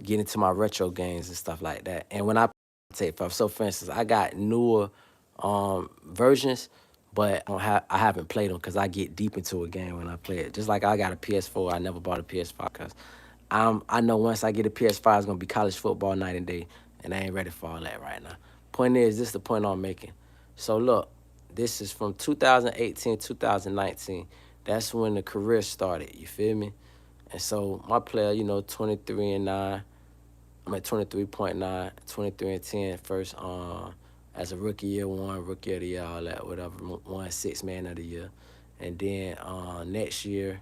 get into my retro games and stuff like that. And when I take so for instance, I got newer versions, but I haven't played them because I get deep into a game when I play it. Just like I got a PS4, I never bought a PS5 because I know once I get a PS5, it's gonna be college football night and day, and I ain't ready for all that right now. Point is, this is the point I'm making. So look, this is from 2018, 2019. That's when the career started. You feel me? And so my player, 23 and 9. I'm at 23.9, 23 and 10 first as a rookie year one, rookie of the year, all that, whatever, won six man of the year. And then next year,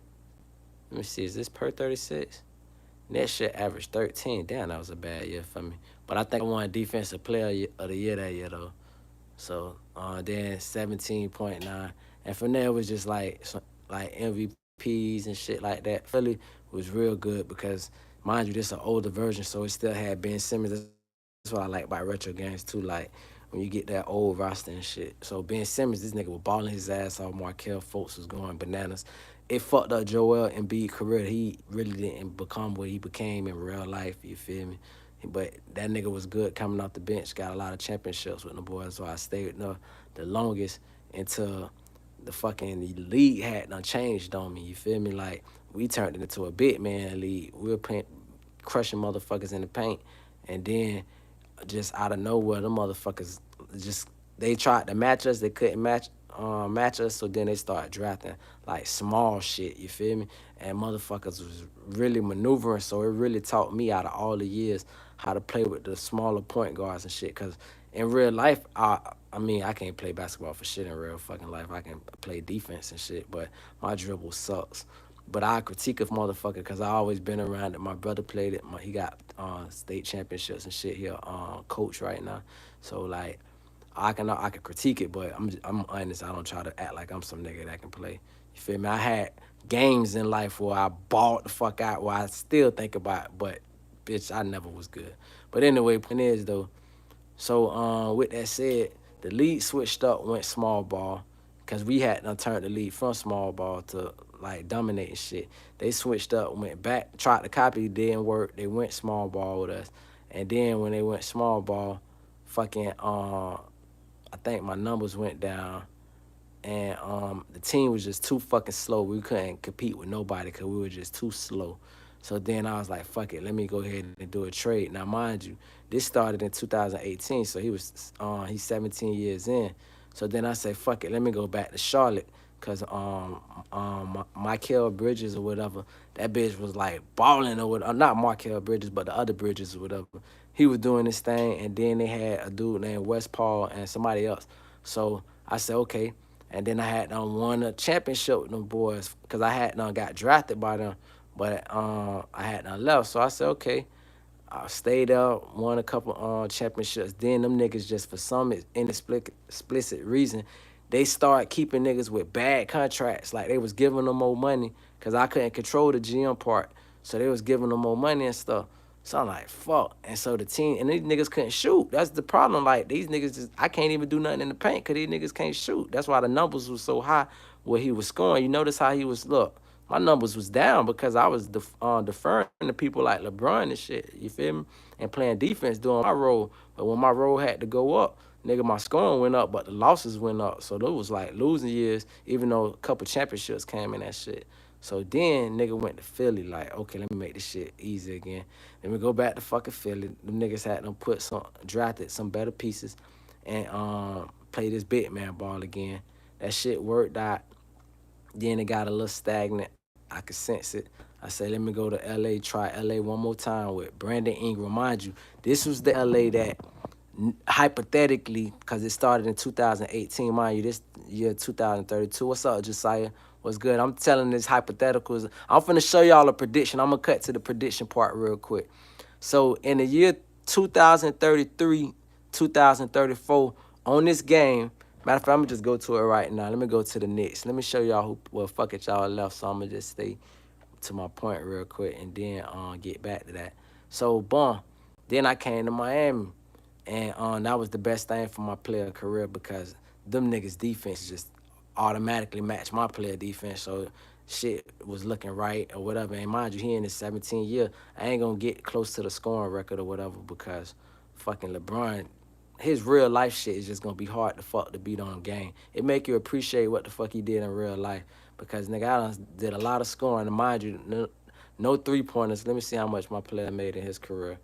let me see, is this per 36? Next year averaged 13. Damn, that was a bad year for me. But I think I won defensive player of the year that year though. So then 17.9. And from there it was just like MVPs and shit like that. Philly was real good because mind you, this is an older version, so it still had Ben Simmons. That's what I like about retro games too. Like when you get that old roster and shit. So Ben Simmons, this nigga was balling his ass off. Markel Fultz was going bananas. It fucked up Joel Embiid's career. He really didn't become what he became in real life. You feel me? But that nigga was good coming off the bench. Got a lot of championships with the boys. So I stayed with the longest until the fucking league had done changed on me. You feel me? Like we turned it into a big man league. We were crushing motherfuckers in the paint, and then just out of nowhere, them motherfuckers just they tried to match us. They couldn't match us. So then they started drafting like small shit. You feel me? And motherfuckers was really maneuvering. So it really taught me out of all the years how to play with the smaller point guards and shit. Cause in real life, I mean I can't play basketball for shit in real fucking life. I can play defense and shit, but my dribble sucks. But I critique a motherfucker because I always been around it. My brother played it. He got state championships and shit. He a coach right now. So like I can critique it, but I'm honest. I don't try to act like I'm some nigga that can play. You feel me? I had games in life where I balled the fuck out, where I still think about, it, but bitch, I never was good. But anyway, point is though, so with that said, the league switched up, went small ball, cause we had done turned the league from small ball to like dominating shit. They switched up, went back, tried to copy, didn't work. They went small ball with us, and then when they went small ball, fucking I think my numbers went down, and the team was just too fucking slow. We couldn't compete with nobody because we were just too slow. So then I was like, fuck it, let me go ahead and do a trade. Now, mind you, this started in 2018, so he's 17 years in. So then I say, fuck it, let me go back to Charlotte, cause Michael Bridges or whatever, that bitch was like balling or whatever. Not Michael Bridges, but the other Bridges or whatever. He was doing this thing, and then they had a dude named West Paul and somebody else. So I said, okay. And then I had won a championship with them boys because I had got drafted by them, but I had left. So I said, okay. I stayed up, won a couple championships. Then them niggas just for some inexplicit reason, they start keeping niggas with bad contracts. Like they was giving them more money because I couldn't control the GM part. So they was giving them more money and stuff. So I'm like, fuck. And so the team, and these niggas couldn't shoot. That's the problem. Like these niggas just, I can't even do nothing in the paint because these niggas can't shoot. That's why the numbers was so high where he was scoring. You notice how he was, look, my numbers was down because I was deferring to people like LeBron and shit. You feel me? And playing defense, doing my role. But when my role had to go up, nigga, my scoring went up, but the losses went up. So those was like losing years, even though a couple championships came in that shit. So then nigga went to Philly, like, okay, let me make this shit easy again. Then we go back to fucking Philly. Them niggas had them drafted some better pieces and play this big man ball again. That shit worked out. Then it got a little stagnant. I could sense it. I said, let me go to LA, try LA one more time with Brandon Ingram. Mind you, this was the LA that hypothetically, because it started in 2018, mind you, this year 2032. What's up, Josiah? What's good? I'm telling this hypotheticals. I'm finna show y'all a prediction. I'm gonna cut to the prediction part real quick. So in the year 2033, 2034, on this game, matter of fact, I'm gonna just go to it right now. Let me go to the Knicks. Let me show y'all who, well, fuck it, y'all left. So I'm gonna just stay to my point real quick and then get back to that. So, boom. Then I came to Miami. And that was the best thing for my player career because them niggas defense just automatically matched my player defense. So shit was looking right or whatever. And mind you, he in his 17th year. I ain't gonna get close to the scoring record or whatever because fucking LeBron, his real life shit is just gonna be hard to fuck to beat on a game. It make you appreciate what the fuck he did in real life because nigga, I done did a lot of scoring. And mind you, no 3-pointers. Let me see how much my player made in his career.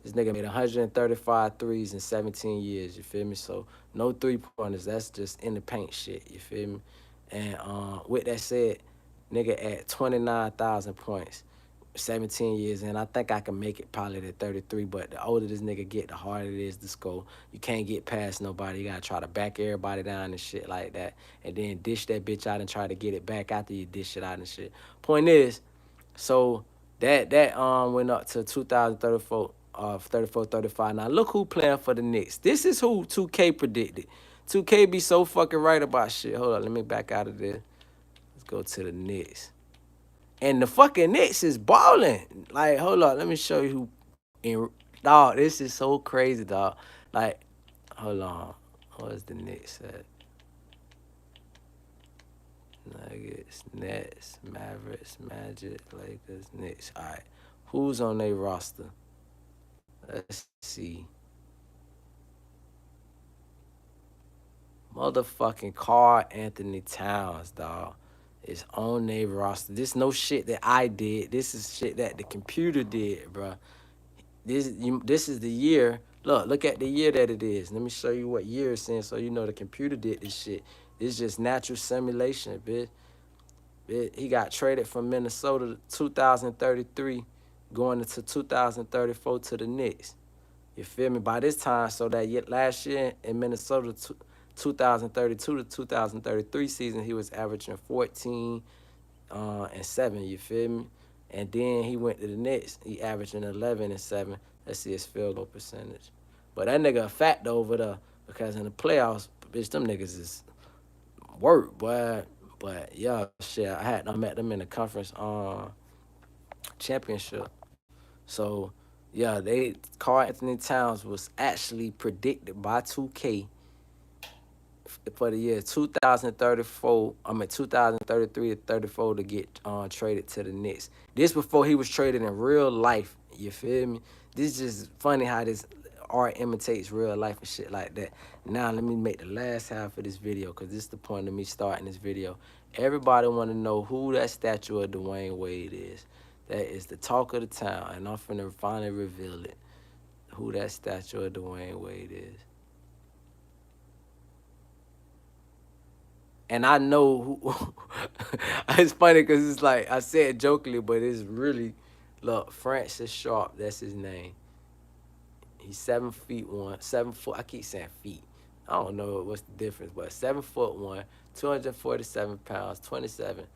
This nigga made 135 threes in 17 years, you feel me? So no 3-pointers. That's just in the paint shit, you feel me? And with that said, nigga at 29,000 points, 17 years in. I think I can make it probably to 33, but the older this nigga get, the harder it is to score. You can't get past nobody. You gotta try to back everybody down and shit like that. And then dish that bitch out and try to get it back after you dish it out and shit. Point is, so that went up to 2034, 34, 35. Now look who playing for the Knicks. This is who 2K predicted. 2K be so fucking right about shit. Hold on, let me back out of this. Let's go to the Knicks. And the fucking Knicks is balling. Like, hold on, let me show you who. Dog, this is so crazy, dog. Like, hold on. What's the Knicks at? Nuggets, Nets, Mavericks, Magic, Lakers, Knicks. All right. Who's on their roster? Let's see. Motherfucking Karl Anthony Towns, dog, is on their roster. This no shit that I did. This is shit that the computer did, bro. This is the year. Look at the year that it is. Let me show you what year it's in so you know the computer did this shit. It's just natural simulation, bitch. He got traded from Minnesota 2033 going into 2034 to the Knicks. You feel me? By this time, so that last year in Minnesota, 2032 to 2033 season, he was averaging 14 and 7, you feel me? And then he went to the Nets, he averaging 11 and 7. Let's see his field goal percentage. But that nigga a factor over there because in the playoffs, bitch, them niggas is work, boy. But yeah, shit, I met them in the conference championship. So yeah, Karl Anthony Towns was actually predicted by 2K for the year 2034. 2033 to 34 to get traded to the Knicks. This before he was traded in real life. You feel me? This is just funny how this art imitates real life and shit like that. Now let me make the last half of this video because this is the point of me starting this video. Everybody want to know who that statue of Dwayne Wade is. That is the talk of the town, and I'm finna finally reveal it. Who that statue of Dwayne Wade is. And I know who. It's funny because it's like I said jokingly, but it's really, look, Francis Sharp. That's his name. He's 7'1", 7 foot. I keep saying feet. I don't know what's the difference, but 7'1", 247 pounds, 27.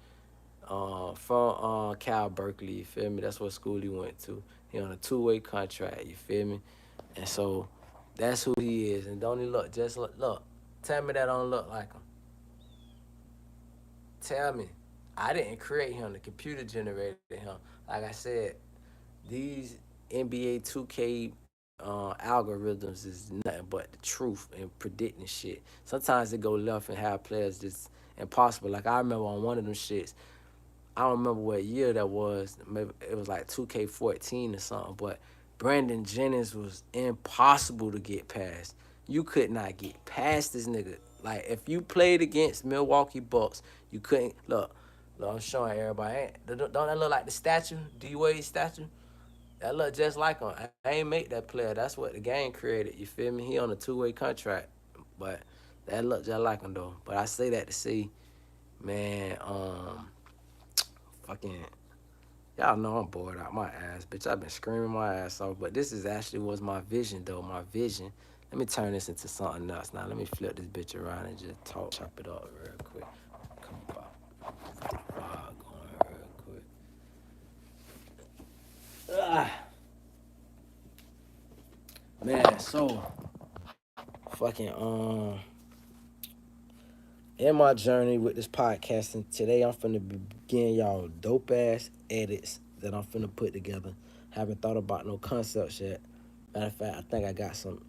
From Cal Berkeley. You feel me? That's what school he went to. He on a 2-way contract. You feel me? And so that's who he is. And don't he look? Just look. Tell me that don't look like him. Tell me. I didn't create him. The computer generated him. Like I said, these NBA 2K algorithms is nothing but the truth and predicting shit. Sometimes they go left and have players just impossible. Like I remember on one of them shits, I don't remember what year that was. Maybe it was like 2K14 or something. But Brandon Jennings was impossible to get past. You could not get past this nigga. Like if you played against Milwaukee Bucks, you couldn't look. Look, I'm showing everybody. Don't that look like the statue? D-Wade statue? That look just like him. I ain't make that player. That's what the game created. You feel me? He on a 2-way contract. But that look just like him though. But I say that to say, man, fucking, y'all know I'm bored out my ass, bitch. I've been screaming my ass off, but this is actually was my vision, though. My vision. Let me turn this into something else. Now, let me flip this bitch around and just chop it up real quick. Come on, going real quick. Man, so fucking in my journey with this podcasting today, I'm finna begin y'all dope ass edits that I'm finna put together. Haven't thought about no concepts yet. Matter of fact, I think I got some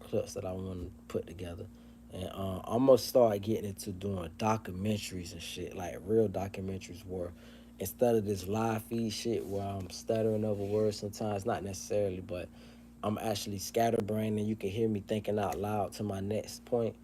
clips that I want to put together. And I'm gonna start getting into doing documentaries and shit, like real documentaries where instead of this live feed shit where I'm stuttering over words sometimes, not necessarily, but I'm actually scatterbrained and you can hear me thinking out loud to my next point.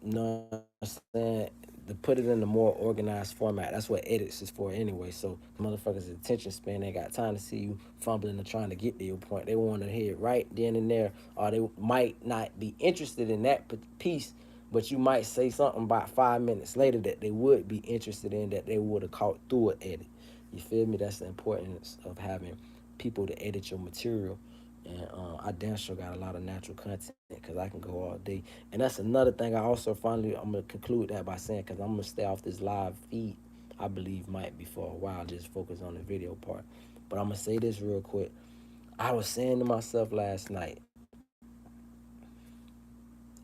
You know what I'm saying? To put it in a more organized format. That's what edits is for anyway. So motherfuckers' attention span, they got time to see you fumbling and trying to get to your point. They want to hear it right then and there, or they might not be interested in that piece, but you might say something about 5 minutes later that they would be interested in, that they would have caught through an edit. You feel me? That's the importance of having people to edit your material. And I damn sure got a lot of natural content because I can go all day. And that's another thing I also finally, I'm going to conclude that by saying, because I'm going to stay off this live feed, I believe might be for a while, just focus on the video part. But I'm going to say this real quick. I was saying to myself last night,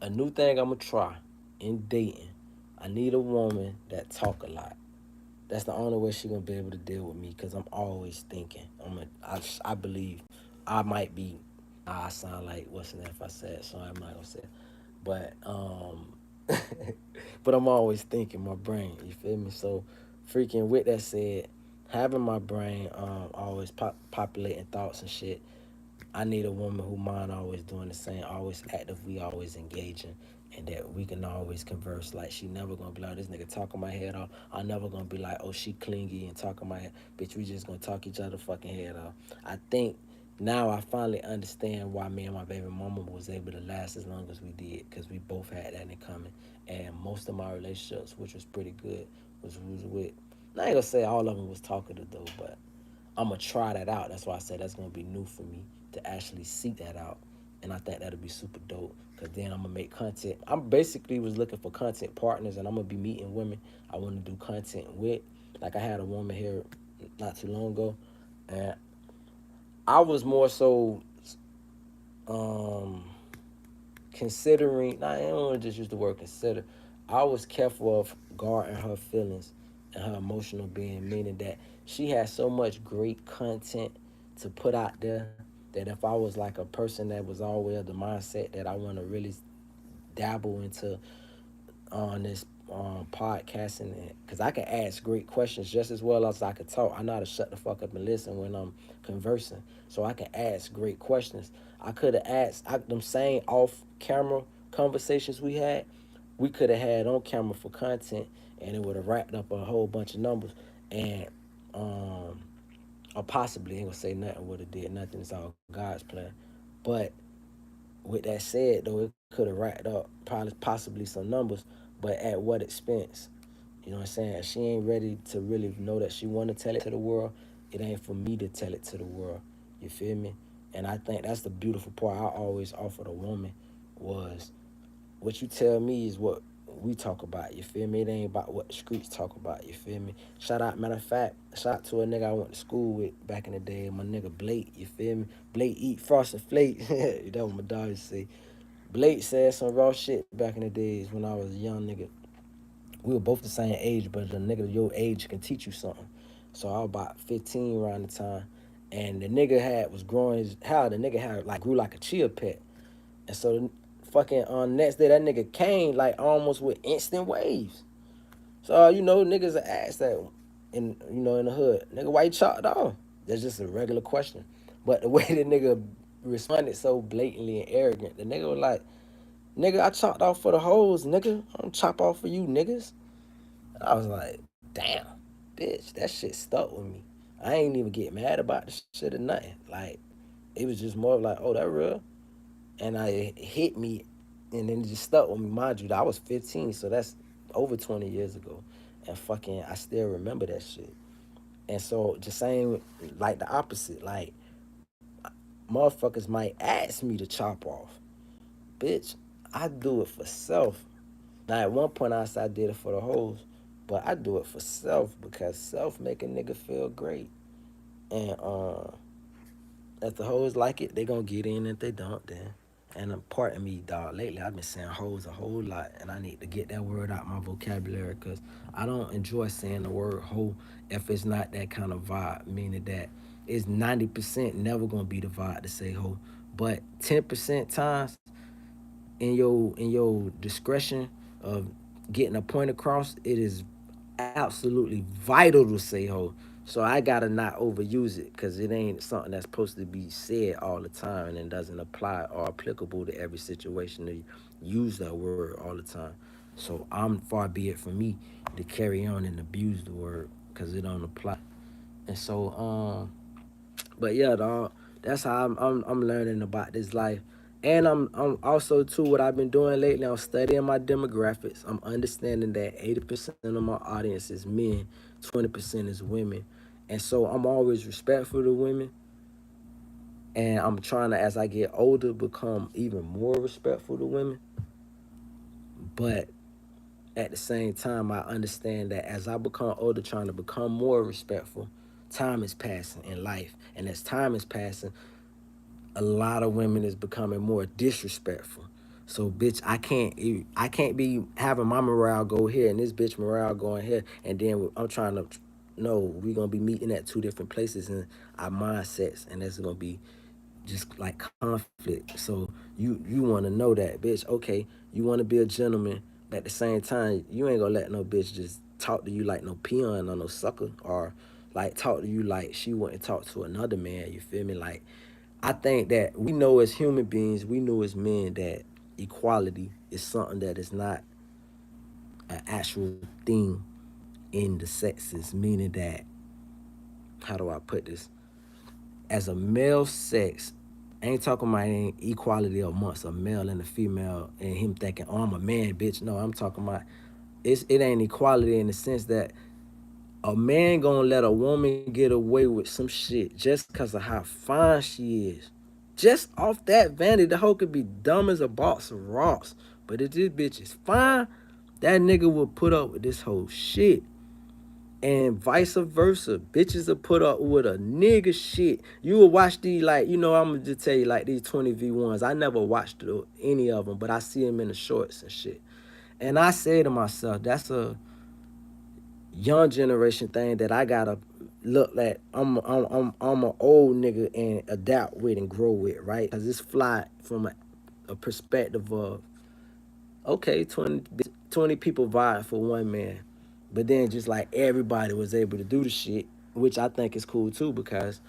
a new thing I'm going to try in dating, I need a woman that talk a lot. That's the only way she gonna be able to deal with me because I'm always thinking. I believe I might be. Nah, I sound like what's the name if I said so. I'm not gonna say it. But but I'm always thinking my brain. You feel me? So freaking with that said, having my brain always populating thoughts and shit. I need a woman who mind always doing the same, always active, we always engaging, and that we can always converse. Like she never gonna be like this nigga talking my head off. I'm never gonna be like, oh she clingy and talking my head. Bitch, we just gonna talk each other fucking head off. I think now I finally understand why me and my baby mama was able to last as long as we did, because we both had that in common. And most of my relationships, which was pretty good, was with. I ain't gonna say all of them was talkative though, but I'm gonna try that out. That's why I said that's gonna be new for me to actually seek that out, and I think that'll be super dope. Cause then I'm gonna make content. I'm basically was looking for content partners, and I'm gonna be meeting women I want to do content with. Like I had a woman here not too long ago, and I was more so um, considering. Nah, I don't want to just use the word consider. I was careful of guarding her feelings and her emotional being, meaning that she had so much great content to put out there that if I was like a person that was always of the mindset that I want to really dabble into on this podcasting, because I can ask great questions just as well as I can talk. I know how to shut the fuck up and listen when I'm conversing, so I can ask great questions. I could have asked them same off camera conversations we had. We could have had on camera for content, and it would have racked up a whole bunch of numbers. And um, or possibly ain't gonna say nothing would have did nothing. It's all God's plan. But with that said, though, it could have racked up probably possibly some numbers, but at what expense? You know what I'm saying? If she ain't ready to really know that she want to tell it to the world, it ain't for me to tell it to the world. You feel me? And I think that's the beautiful part I always offered a woman was what you tell me is what we talk about. You feel me? It ain't about what the streets talk about. You feel me? Shout out, matter of fact, shout out to a nigga I went to school with back in the day, my nigga Blake. You feel me? Blake eat frosted flakes. That what my dog used to say. Blake said some raw shit back in the days when I was a young nigga. We were both the same age, but the nigga your age can teach you something. So I was about 15 around the time, and the nigga had was growing his how the nigga had like grew like a chia pet, and so the fucking on next day that nigga came like almost with instant waves. So niggas are asked that in the hood, nigga, why you chopped off? That's just a regular question, but the way the nigga responded so blatantly and arrogant, the nigga was like, nigga, I chopped off for the hoes, nigga. I don't chop off for you, niggas. I was like, damn, bitch, that shit stuck with me. I ain't even get mad about the shit or nothing. Like, it was just more of like, oh, that real? And it hit me, and then it just stuck with me. Mind you, I was 15, so that's over 20 years ago. And fucking, I still remember that shit. And so, just saying, like, the opposite. Like, motherfuckers might ask me to chop off. Bitch, I do it for self. Now, at one point, I did it for the hoes, but I do it for self because self make a nigga feel great. And if the hoes like it, they gonna get in. If they don't, then. And pardon me, dog. Lately, I've been saying hoes a whole lot, and I need to get that word out my vocabulary because I don't enjoy saying the word hoe if it's not that kind of vibe. Meaning that it's 90% never gonna be the vibe to say hoe, but 10% times in your discretion of getting a point across, it is absolutely vital to say ho. So I gotta not overuse it because it ain't something that's supposed to be said all the time and it doesn't apply or applicable to every situation to use that word all the time. So I'm far be it from me to carry on and abuse the word because it don't apply. And so but yeah, dog, that's how I'm learning about this life. And I'm also too what I've been doing lately. I'm studying my demographics. I'm understanding that 80% of my audience is men, 20% is women, and so I'm always respectful to women. And I'm trying to, as I get older, become even more respectful to women. But at the same time, I understand that as I become older, trying to become more respectful, time is passing in life, and as time is passing, a lot of women is becoming more disrespectful. So bitch, I can't be having my morale go here and this bitch morale going here, and then I'm trying to no, we gonna be meeting at two different places in our mindsets, and that's gonna be just like conflict. So you want to know that, bitch. Okay, you want to be a gentleman, but at the same time, you ain't gonna let no bitch just talk to you like no peon or no sucker, or like talk to you like she wouldn't talk to another man. You feel me? Like I think that we know as human beings, we know as men that equality is something that is not an actual thing in the sexes, meaning that, how do I put this? As a male sex, I ain't talking about any equality amongst a male and a female and him thinking, oh, I'm a man, bitch. No, I'm talking about it ain't equality in the sense that a man gonna let a woman get away with some shit just cause of how fine she is. Just off that vanity, the hoe could be dumb as a box of rocks. But if this bitch is fine, that nigga will put up with this whole shit. And vice versa. Bitches will put up with a nigga shit. You will watch these, like, I'm gonna just tell you, like, these 20v1s. I never watched any of them, but I see them in the shorts and shit. And I say to myself, that's a young generation thing that I gotta look at. I'm an old nigga and adapt with and grow with, right? Cause it's fly from a perspective of, okay, 20 people vying for one man, but then just like everybody was able to do the shit, which I think is cool too because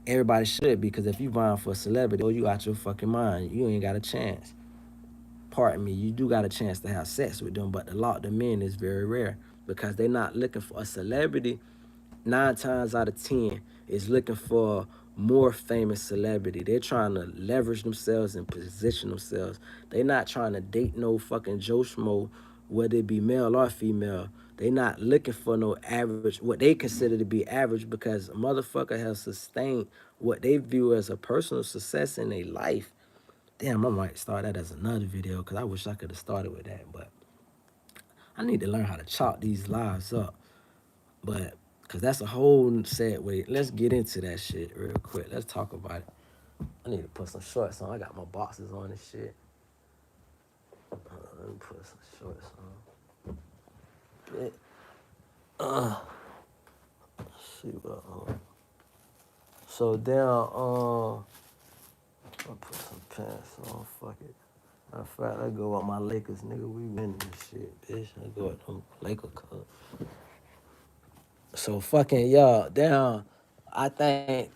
everybody should. Because if you vying for a celebrity, or you out your fucking mind, you ain't got a chance. Pardon me, you do got a chance to have sex with them, but the lot of men is very rare because they're not looking for a celebrity. 9 times out of 10 is looking for more famous celebrity. They're trying to leverage themselves and position themselves. They're not trying to date no fucking Joe Schmo, whether it be male or female. They not looking for no average, what they consider to be average, because a motherfucker has sustained what they view as a personal success in their life. Damn, I might start that as another video because I wish I could have started with that. But I need to learn how to chop these lives up. But because that's a whole sad way. Let's get into that shit real quick. Let's talk about it. I need to put some shorts on. I got my boxes on and shit. Let me put some shorts on. See what. So down. I'll put some pants on. Fuck it. Matter of fact, I go with my Lakers, nigga. We winning this shit, bitch. I go with them Laker cup. So fucking y'all down. I think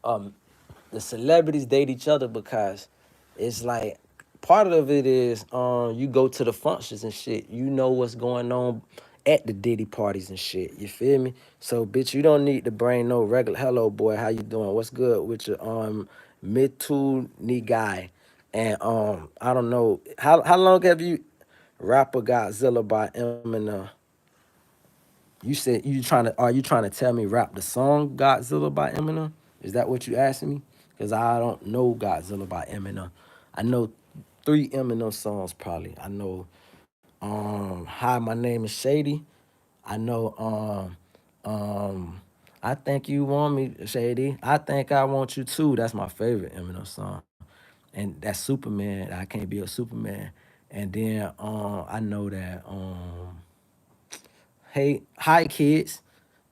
the celebrities date each other because it's like part of it is you go to the functions and shit. You know what's going on at the Diddy parties and shit. You feel me? So bitch, you don't need to bring no regular hello boy, how you doing? What's good with your mid to knee guy? And I don't know. How long have you rapper Godzilla by Eminem? You said are you trying to tell me rap the song Godzilla by Eminem? Is that what you asking me? Cause I don't know Godzilla by Eminem. I know 3 Eminem songs probably. I know Hi My Name is Shady. I know I think you want me Shady. I think I want you too. That's my favorite Eminem song. And that's Superman. I can't be a Superman. And then I know that hey, hi kids.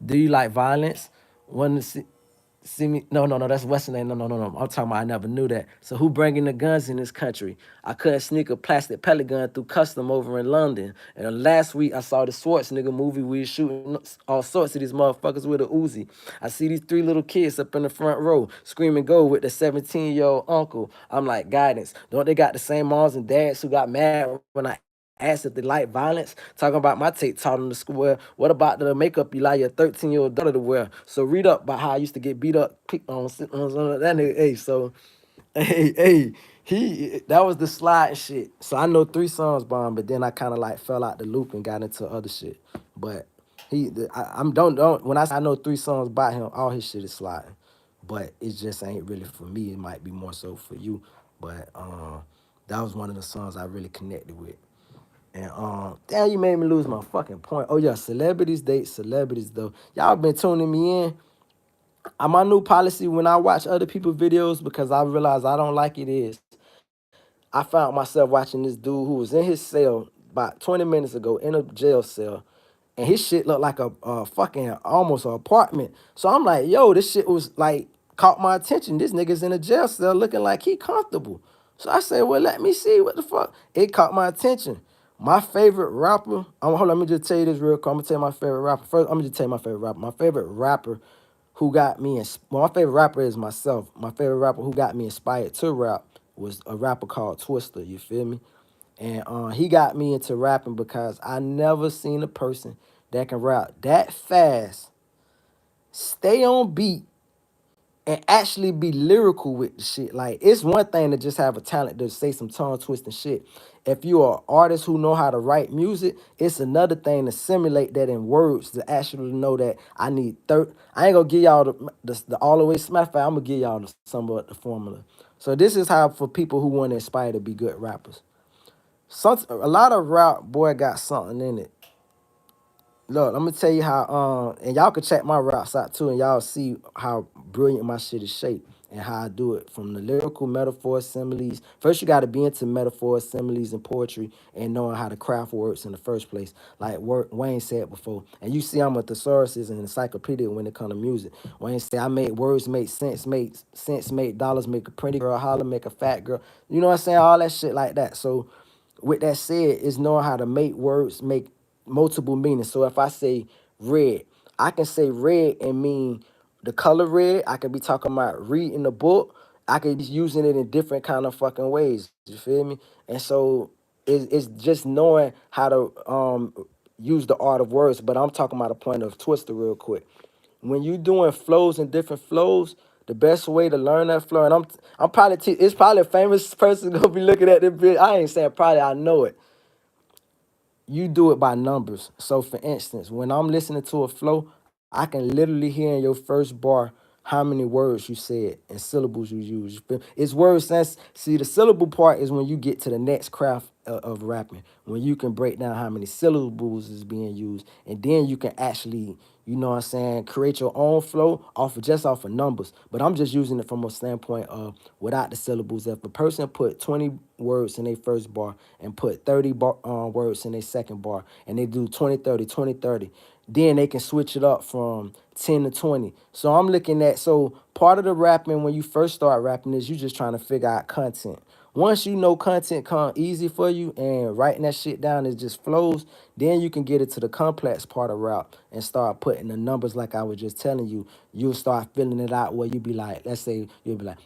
Do you like violence? Want to see? See me? No, no, no. That's Western name. No, no, no, no. I'm talking about I never knew that. So who bringing the guns in this country? I couldn't sneak a plastic pellet gun through custom over in London. And last week I saw the Schwarzenegger movie. We was shooting all sorts of these motherfuckers with a Uzi. I see these three little kids up in the front row screaming "Go" with the 17-year-old uncle. I'm like, guidance. Don't they got the same moms and dads who got mad when I asked if they like violence, talking about my tape taught them to school. Well, what about the makeup you allow your 13-year-old daughter to wear? So read up about how I used to get beat up, picked on, on that nigga. Hey, so hey, he that was the slide shit. So I know three songs by him, but then I kind of like fell out the loop and got into other shit. But I'm don't when I say I know three songs by him, all his shit is sliding. But it just ain't really for me. It might be more so for you. But that was one of the songs I really connected with. And damn, you made me lose my fucking point. Oh yeah, celebrities date celebrities though. Y'all been tuning me in. My new policy when I watch other people's videos because I realize I don't like it is I found myself watching this dude who was in his cell about 20 minutes ago in a jail cell, and his shit looked like a fucking almost an apartment. So I'm like, yo, this shit was like caught my attention. This nigga's in a jail cell looking like he comfortable. So I said, well, let me see what the fuck. It caught my attention. My favorite rapper, hold on, let me just tell you this real quick. I'm gonna tell you my favorite rapper. First, I'm gonna just tell you my favorite rapper. My favorite rapper who got me well, my favorite rapper is myself. My favorite rapper who got me inspired to rap was a rapper called Twister, you feel me? And he got me into rapping because I never seen a person that can rap that fast, stay on beat, and actually be lyrical with the shit. Like, it's one thing to just have a talent to say some tongue twisting shit. If you're an artist who know how to write music, it's another thing to simulate that in words to actually know that I need I ain't gonna give y'all the all the way smash fire. I'm gonna give y'all some of the formula. So this is how for people who want to aspire to be good rappers. A lot of rap boy got something in it. Look, I'm gonna tell you how and y'all can check my raps out too, and y'all see how brilliant my shit is shaped and how I do it from the lyrical metaphor similes. First, you got to be into metaphor similes and poetry and knowing how the craft works in the first place. Like Wayne said before, and you see I'm a thesaurus and encyclopedia when it comes to music. Wayne said I make words make sense make dollars make a pretty girl holler make a fat girl. You know what I'm saying? All that shit like that. So with that said, is knowing how to make words make multiple meanings. So if I say red, I can say red and mean the color red. I could be talking about reading the book. I could be using it in different kind of fucking ways. You feel me? And so it's just knowing how to use the art of words. But I'm talking about a point of Twister real quick. When you doing flows and different flows, the best way to learn that flow, and I'm probably it's probably a famous person gonna be looking at this bit. I ain't saying probably, I know it. You do it by numbers. So for instance, when I'm listening to a flow, I can literally hear in your first bar how many words you said and syllables you use. It's word sense. See, the syllable part is when you get to the next craft of rapping, when you can break down how many syllables is being used, and then you can actually, you know what I'm saying, create your own flow off of numbers. But I'm just using it from a standpoint of without the syllables. If a person put 20 words in their first bar and put 30 words in their second bar, and they do 20, 30, 20, 30, then they can switch it up from 10 to 20. So I'm looking at, so part of the rapping when you first start rapping is you just trying to figure out content. Once you know content come easy for you and writing that shit down, it just flows, then you can get into the complex part of rap and start putting the numbers like I was just telling you. You'll start filling it out where you be like, let's say you'll be like,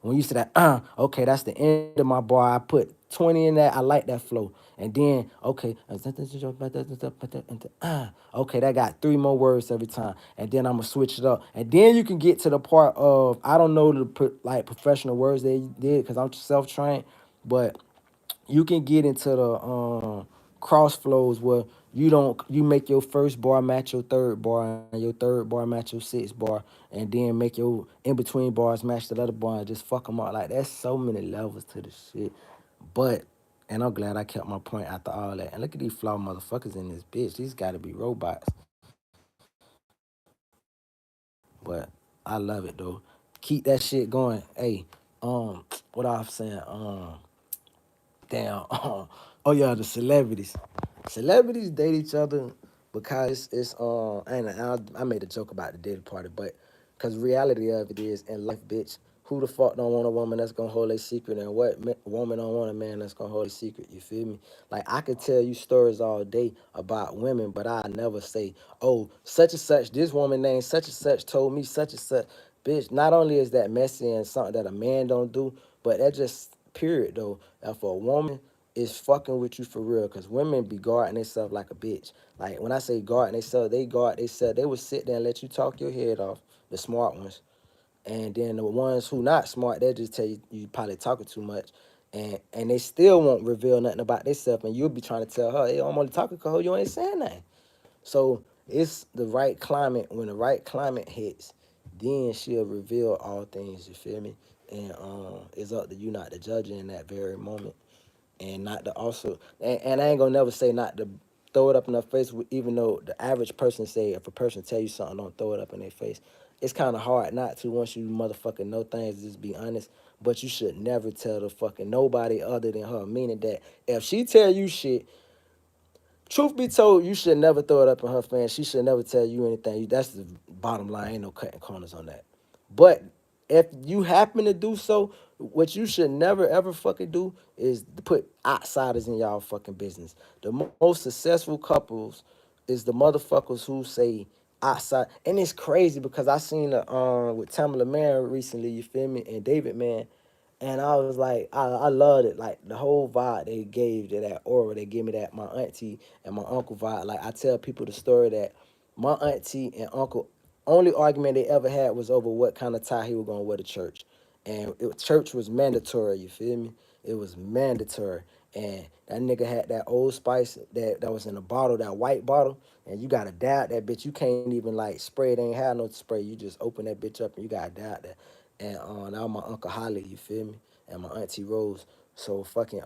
when you say that, okay, that's the end of my bar. I put 20 in that. I like that flow. And then, okay, okay, that got three more words every time. And then I'm going to switch it up. And then you can get to the part of, I don't know the like professional words they did because I'm self-trained, but you can get into the cross flows where you make your first bar match your third bar and your third bar match your sixth bar and then make your in between bars match the other bar and just fuck them up. Like, there's so many levels to this shit. But and I'm glad I kept my point after all that. And look at these flawed motherfuckers in this bitch. These gotta be robots. But I love it though. Keep that shit going. Hey, what I was saying, damn. Oh yeah, the celebrities. Celebrities date each other, because and I made a joke about the dating party, but because reality of it is in life, bitch, who the fuck don't want a woman that's gonna hold a secret, and what woman don't want a man that's gonna hold a secret? You feel me? Like I could tell you stories all day about women, but I never say, oh, such and such, this woman named such and such told me such and such. Bitch, not only is that messy and something that a man don't do, but that just period though. If a woman is fucking with you for real, cause women be guarding themselves like a bitch. Like when I say guarding themselves, they guard themselves. They would sit there and let you talk your head off, the smart ones. And then the ones who not smart, they just tell you you probably talking too much. And they still won't reveal nothing about themselves, and you'll be trying to tell her, hey, I'm only talking because you ain't saying nothing. So it's the right climate. When the right climate hits, then she'll reveal all things. You feel me? And it's up to you not to judge her in that very moment, and not to also. And I ain't gonna never say not to throw it up in her face. Even though the average person say if a person tell you something, don't throw it up in their face. It's kind of hard not to once you motherfucking know things. Just be honest. But you should never tell the fucking nobody other than her. Meaning that if she tell you shit, truth be told, you should never throw it up in her face. She should never tell you anything. That's the bottom line. Ain't no cutting corners on that. But if you happen to do so, what you should never ever fucking do is to put outsiders in y'all fucking business. The most successful couples is the motherfuckers who say outside. And it's crazy because I seen with Tamala Man recently, you feel me, and David Man. And I was like, I loved it. Like the whole vibe they gave to that aura, they gave me that my auntie and my uncle vibe. Like I tell people the story that my auntie and uncle only argument they ever had was over what kind of tie he was gonna wear to church. And church was mandatory, you feel me? It was mandatory. And that nigga had that Old Spice that was in a bottle, that white bottle, and you gotta doubt that bitch. You can't even like spray it, ain't have no spray. You just open that bitch up and you gotta doubt that. And that was my Uncle Holly, you feel me? And my Auntie Rose. So fucking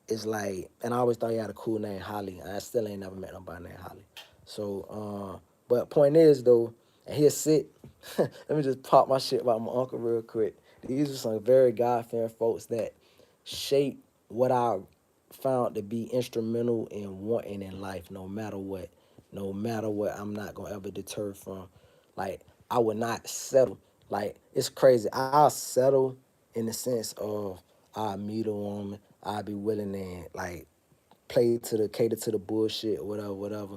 it's like, and I always thought he had a cool name, Holly. I still ain't never met nobody named Holly. So but point is though, and he'll sit. Let me just pop my shit about my uncle real quick. These are some very God-fearing folks that shape what I found to be instrumental in wanting in life, no matter what. No matter what, I'm not gonna ever deter from. Like, I would not settle. Like, it's crazy. I'll settle in the sense of I meet a woman, I'll be willing to like play to the cater to the bullshit or whatever, whatever.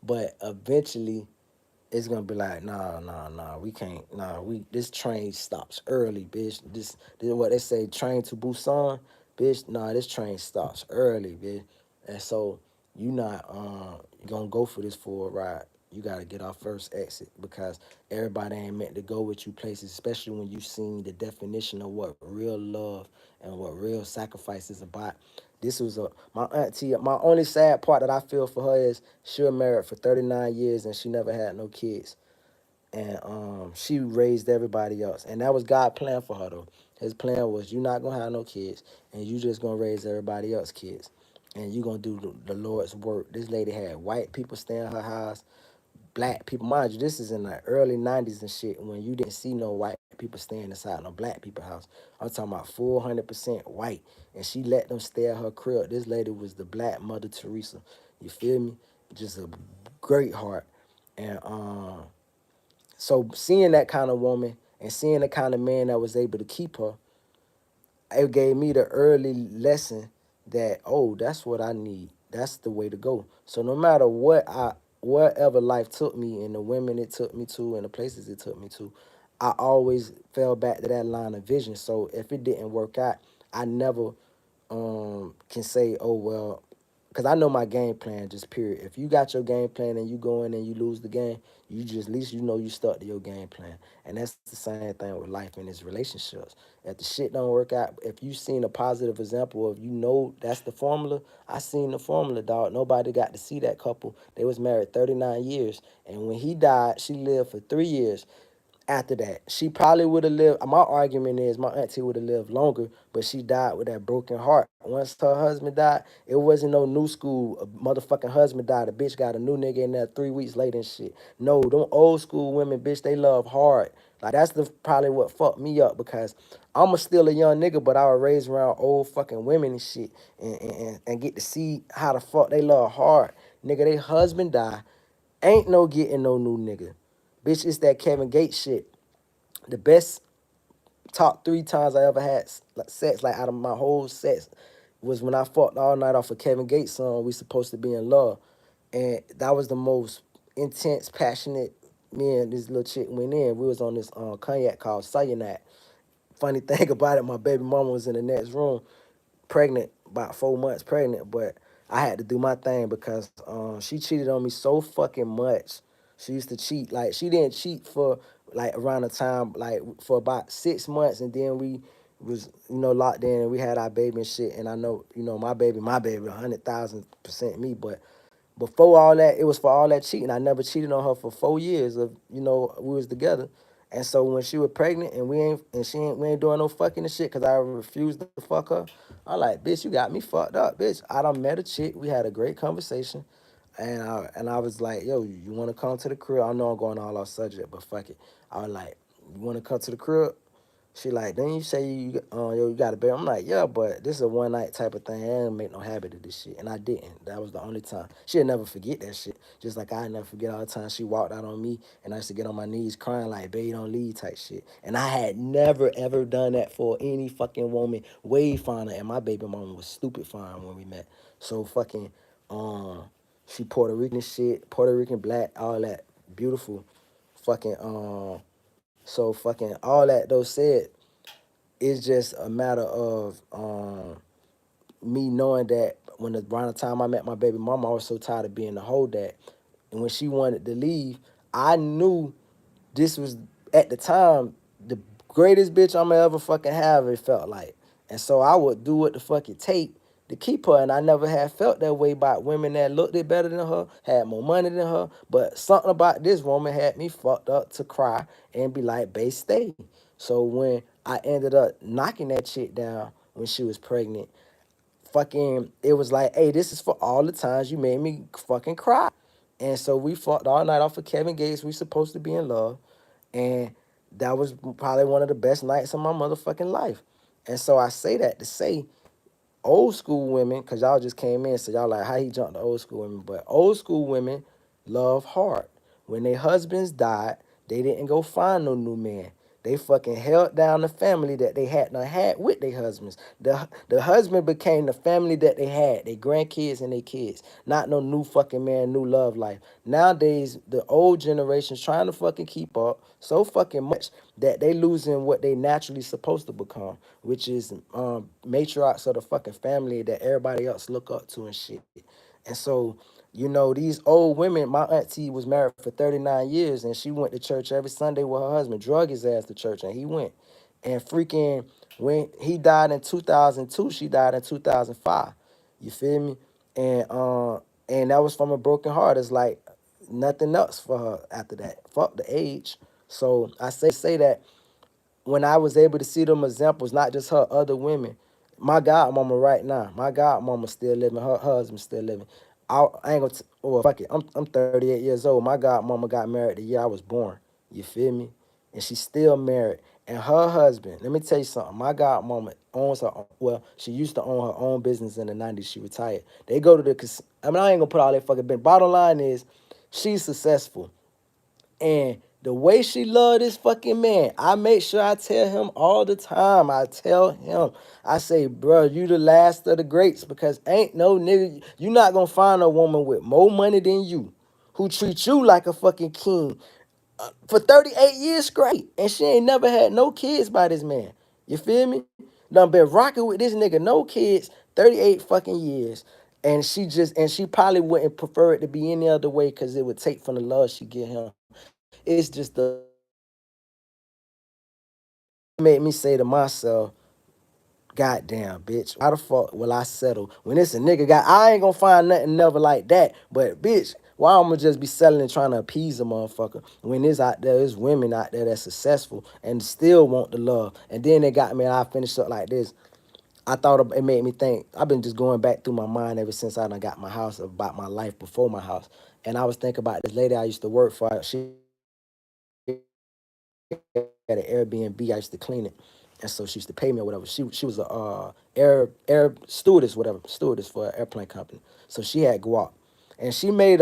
But eventually it's gonna be like, nah, we can't, we this train stops early, bitch. This is what they say, train to Busan, bitch. Nah, this train stops early, bitch. And so you not gonna go for this full ride. You gotta get off first exit because everybody ain't meant to go with you places, especially when you seen the definition of what real love and what real sacrifice is about. This was my auntie. My only sad part that I feel for her is she was married for 39 years and she never had no kids. And she raised everybody else. And that was God's plan for her though. His plan was you not gonna have no kids and you just gonna raise everybody else kids. And you gonna do the Lord's work. This lady had white people stay in her house, black people. Mind you, this is in the early 90s and shit when you didn't see no white people staying inside no black people house. I'm talking about 400% white. And she let them stay at her crib. This lady was the black Mother Teresa. You feel me? Just a great heart. And so seeing that kind of woman and seeing the kind of man that was able to keep her, it gave me the early lesson that that's what I need. That's the way to go. So no matter wherever life took me and the women it took me to and the places it took me to, I always fell back to that line of vision. So if it didn't work out, I never can say, oh well, because I know my game plan, just period. If you got your game plan and you go in and you lose the game, you just at least you know you stuck to your game plan. And that's the same thing with life and its relationships. If the shit don't work out, if you seen a positive example of that's the formula, I seen the formula, dog. Nobody got to see that couple. They was married 39 years. And when he died, she lived for 3 years after that. She probably would have lived. My argument is my auntie would have lived longer, but she died with that broken heart. Once her husband died, it wasn't no new school. A motherfucking husband died. A bitch got a new nigga in there 3 weeks later and shit. No, them old school women, bitch, they love hard. Like that's the probably what fucked me up because still a young nigga, but I was raised around old fucking women and shit and get to see how the fuck they love hard. Nigga, they husband die. Ain't no getting no new nigga. Bitch, it's that Kevin Gates shit. The best top 3 times I ever had sex, like out of my whole sex, was when I fucked all night off a Kevin Gates song, We Supposed to Be in Love. And that was the most intense, passionate, me and this little chick went in. We was on this cognac called Cyanide. Funny thing about it, my baby mama was in the next room, pregnant, about 4 months pregnant, but I had to do my thing because she cheated on me so fucking much. She used to cheat. Like, she didn't cheat for like around the time, like for about 6 months, and then we was, locked in and we had our baby and shit. And I know, my baby, 100,000% me, but before all that, it was for all that cheating. I never cheated on her for 4 years of, we was together. And so when she was pregnant and we ain't doing no fucking and shit because I refused to fuck her, I like, bitch, you got me fucked up, bitch. I done met a chick. We had a great conversation. And I was like, yo, you want to come to the crib? I know I'm going all off subject, but fuck it. I was like, you want to come to the crib? She like, then you say yo, you got a baby. I'm like, yeah, but this is a one night type of thing. I didn't make no habit of this shit. And I didn't. That was the only time. She'll never forget that shit. Just like I never forget all the time she walked out on me and I used to get on my knees crying like, babe, don't leave type shit. And I had never ever done that for any fucking woman way finer. And my baby mama was stupid fine when we met. So fucking she Puerto Rican shit, Puerto Rican black, all that beautiful fucking so fucking all that though said, it's just a matter of me knowing that around the time I met my baby mama, I was so tired of being the whole dad. And when she wanted to leave, I knew this was at the time the greatest bitch I'ma ever fucking have, it felt like. And so I would do what the fuck it take to keep her. And I never had felt that way about women that looked it better than her, had more money than her. But something about this woman had me fucked up to cry and be like, babe, stay. So when I ended up knocking that chick down when she was pregnant, fucking, it was like, hey, this is for all the times you made me fucking cry. And so we fucked all night off of Kevin Gates. We supposed to be in love. And that was probably one of the best nights of my motherfucking life. And so I say that to say old school women, because y'all just came in, so y'all like, how he jumped to old school women. But old school women love hard. When their husbands died, they didn't go find no new man. They fucking held down the family that they had with their husbands. The husband became the family that they had, their grandkids and their kids. Not no new fucking man, new love life. Nowadays, the old generation's trying to fucking keep up so fucking much that they losing what they naturally supposed to become, which is matriarchs of the fucking family that everybody else look up to and shit. And so, these old women, my auntie was married for 39 years and she went to church every Sunday with her husband, drug his ass to church, and he went. And freaking, when he died in 2002, she died in 2005. You feel me? And that was from a broken heart. It's like nothing else for her after that. Fuck the age. So I say that when I was able to see them examples, not just her, other women. My godmama right now, my godmama still living, her husband still living. I ain't gonna, well, fuck it, I'm 38 years old. My godmama got married the year I was born. You feel me? And she's still married. And her husband, let me tell you something. My godmama owns her own, well, she used to own her own business in the 90s. She retired. They go to the, I ain't gonna put all that fucking bit. Bottom line is, she's successful. And the way she love this fucking man, I make sure I tell him all the time. I tell him, I say, bro, you the last of the greats because ain't no nigga, you not gonna find a woman with more money than you who treats you like a fucking king for 38 years straight. And she ain't never had no kids by this man. You feel me? Done been rocking with this nigga, no kids, 38 fucking years. And she probably wouldn't prefer it to be any other way because it would take from the love she give him. It's just the made me say to myself, goddamn, bitch, why the fuck will I settle when it's a nigga got, I ain't gonna find nothing never like that, but bitch, why I'm gonna just be selling and trying to appease a motherfucker when there's women out there that's successful and still want the love. And then they got me and I finished up like this. I thought it made me think, I've been just going back through my mind ever since I done got my house about my life before my house. And I was thinking about this lady I used to work for. She at an Airbnb. I used to clean it, and so she used to pay me or whatever. She was a air stewardess, whatever, stewardess for an airplane company. So she had guap. And she made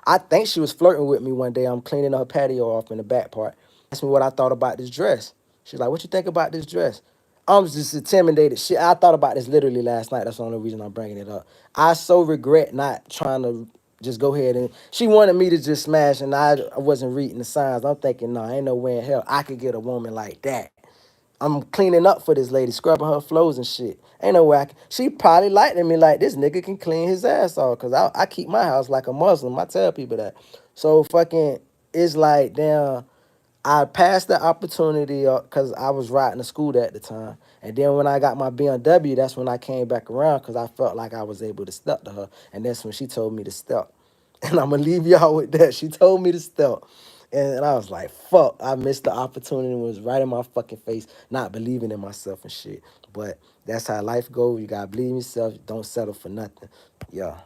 I think she was flirting with me one day. I'm cleaning her patio off in the back part. Asked me what I thought about this dress. She's like, "What you think about this dress?" I'm just intimidated. Shit, I thought about this literally last night. That's the only reason I'm bringing it up. I so regret not trying to just go ahead and. She wanted me to just smash, and I wasn't reading the signs. I'm thinking, no, ain't no way in hell I could get a woman like that. I'm cleaning up for this lady, scrubbing her floors and shit. Ain't no way she probably liked me like this nigga can clean his ass off. Cause I keep my house like a Muslim. I tell people that. So fucking it's like damn, I passed the opportunity because I was riding to school at the time. And then when I got my BMW, that's when I came back around because I felt like I was able to step to her. And that's when she told me to step. And I'm gonna leave y'all with that. She told me to step. And I was like, fuck, I missed the opportunity. It was right in my fucking face, not believing in myself and shit. But that's how life goes. You gotta believe in yourself. Don't settle for nothing. Yeah.